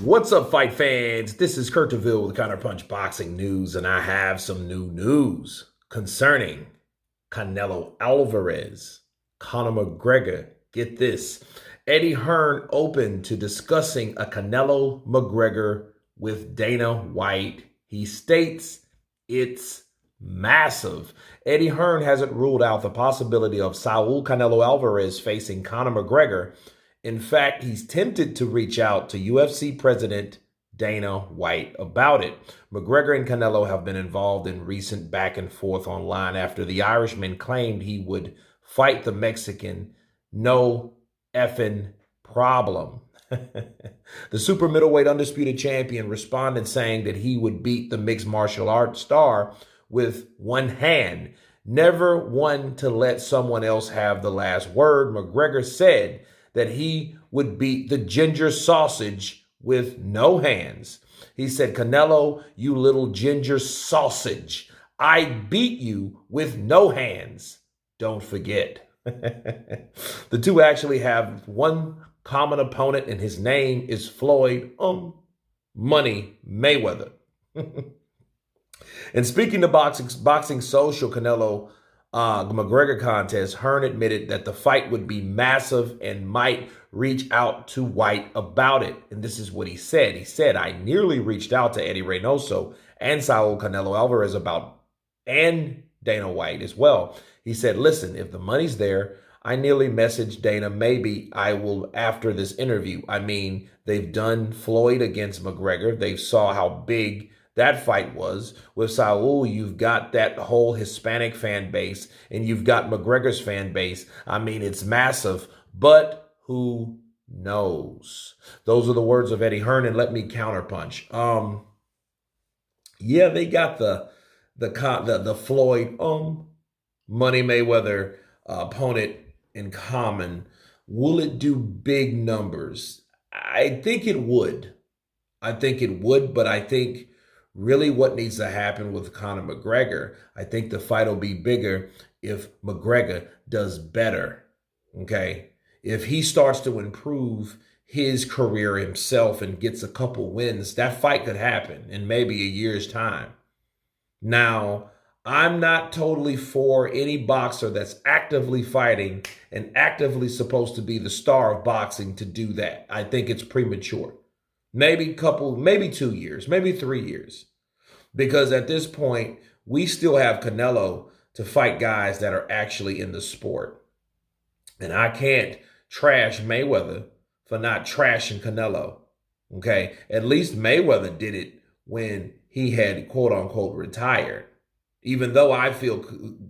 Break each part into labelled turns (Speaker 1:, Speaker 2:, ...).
Speaker 1: What's up, fight fans? This is Kurt DeVille with Counterpunch Boxing News, and I have some new news concerning Canelo Alverez, Conor McGregor. Get this. Eddie Hearn open to discussing a Canelo McGregor with Dana White. He states it's massive. Eddie Hearn hasn't ruled out the possibility of Saul Canelo Alvarez facing Conor McGregor. In fact, he's tempted to reach out to UFC President Dana White about it. McGregor and Canelo have been involved in recent back and forth online after the Irishman claimed he would fight the Mexican. No effing problem. The super middleweight undisputed champion responded saying that he would beat the mixed martial arts star with one hand, never one to let someone else have the last word. McGregor said that he would beat the ginger sausage with no hands. He said, "Canelo, you little ginger sausage, I beat you with no hands. Don't forget." The two actually have one common opponent, and his name is Floyd Money Mayweather. And speaking to Boxing Social, Canelo McGregor contest, Hearn admitted that the fight would be massive and might reach out to White about it. And this is what he said. He said, "I nearly reached out to Eddie Reynoso and Saul Canelo Alvarez and Dana White as well." He said, "Listen, if the money's there, I nearly messaged Dana, maybe I will after this interview." I mean, they've done Floyd against McGregor. They saw how big that fight was. With Saul, you've got that whole Hispanic fan base, and you've got McGregor's fan base. I mean, it's massive, but who knows? Those are the words of Eddie Hearn, and let me counterpunch. Yeah, they got the Floyd Money Mayweather opponent in common. Will it do big numbers? I think it would. But I think really what needs to happen with Conor McGregor, I think the fight will be bigger if McGregor does better, okay? If he starts to improve his career himself and gets a couple wins, that fight could happen in maybe a year's time. Now, I'm not totally for any boxer that's actively fighting and actively supposed to be the star of boxing to do that. I think it's premature. Maybe 2 years, maybe 3 years. Because at this point, we still have Canelo to fight guys that are actually in the sport. And I can't trash Mayweather for not trashing Canelo. Okay? At least Mayweather did it when he had quote unquote retired. Even though I feel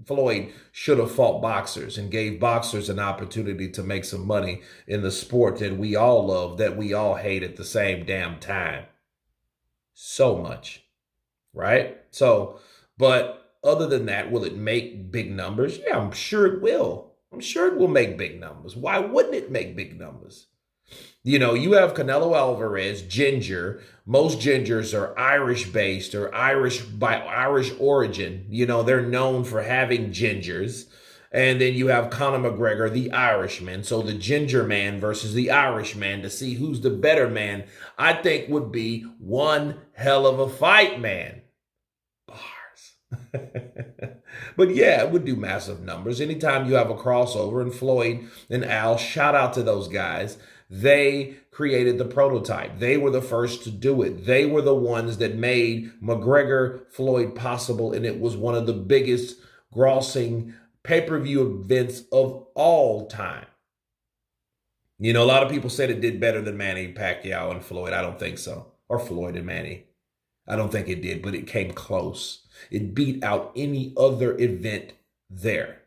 Speaker 1: Floyd should have fought boxers and gave boxers an opportunity to make some money in the sport that we all love, that we all hate at the same damn time. So much, right? So, but other than that, will it make big numbers? Yeah, I'm sure it will. I'm sure it will make big numbers. Why wouldn't it make big numbers? You know, you have Canelo Alvarez, ginger. Most gingers are Irish-based or by Irish origin. You know, they're known for having gingers. And then you have Conor McGregor, the Irishman. So the ginger man versus the Irishman to see who's the better man, I think would be one hell of a fight, man. Bars. But yeah, it would do massive numbers. Anytime you have a crossover, and Floyd and Al, shout out to those guys. They created the prototype. They were the first to do it. They were the ones that made McGregor-Floyd possible, and it was one of the biggest grossing pay-per-view events of all time. You know, a lot of people said it did better than Manny Pacquiao and Floyd. I don't think so. Or Floyd and Manny. I don't think it did, but it came close. It beat out any other event there.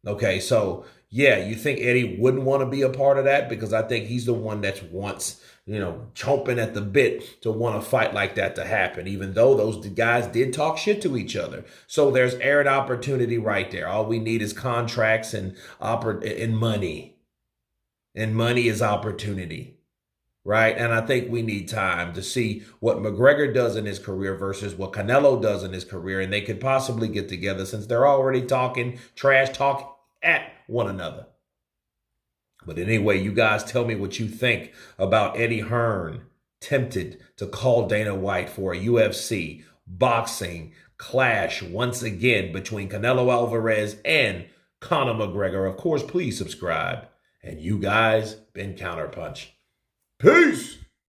Speaker 1: Okay, so yeah, you think Eddie wouldn't want to be a part of that? Because I think he's the one that's wants, chomping at the bit to want a fight like that to happen, even though those guys did talk shit to each other. So there's aired opportunity right there. All we need is contracts and money. And money is opportunity, right? And I think we need time to see what McGregor does in his career versus what Canelo does in his career. And they could possibly get together since they're already talking trash talk at one another. But anyway, you guys tell me what you think about Eddie Hearn tempted to call Dana White for a UFC boxing clash once again between Canelo Alverez and Conor McGregor. Of course, please subscribe. And you guys been Counterpunch. Peace!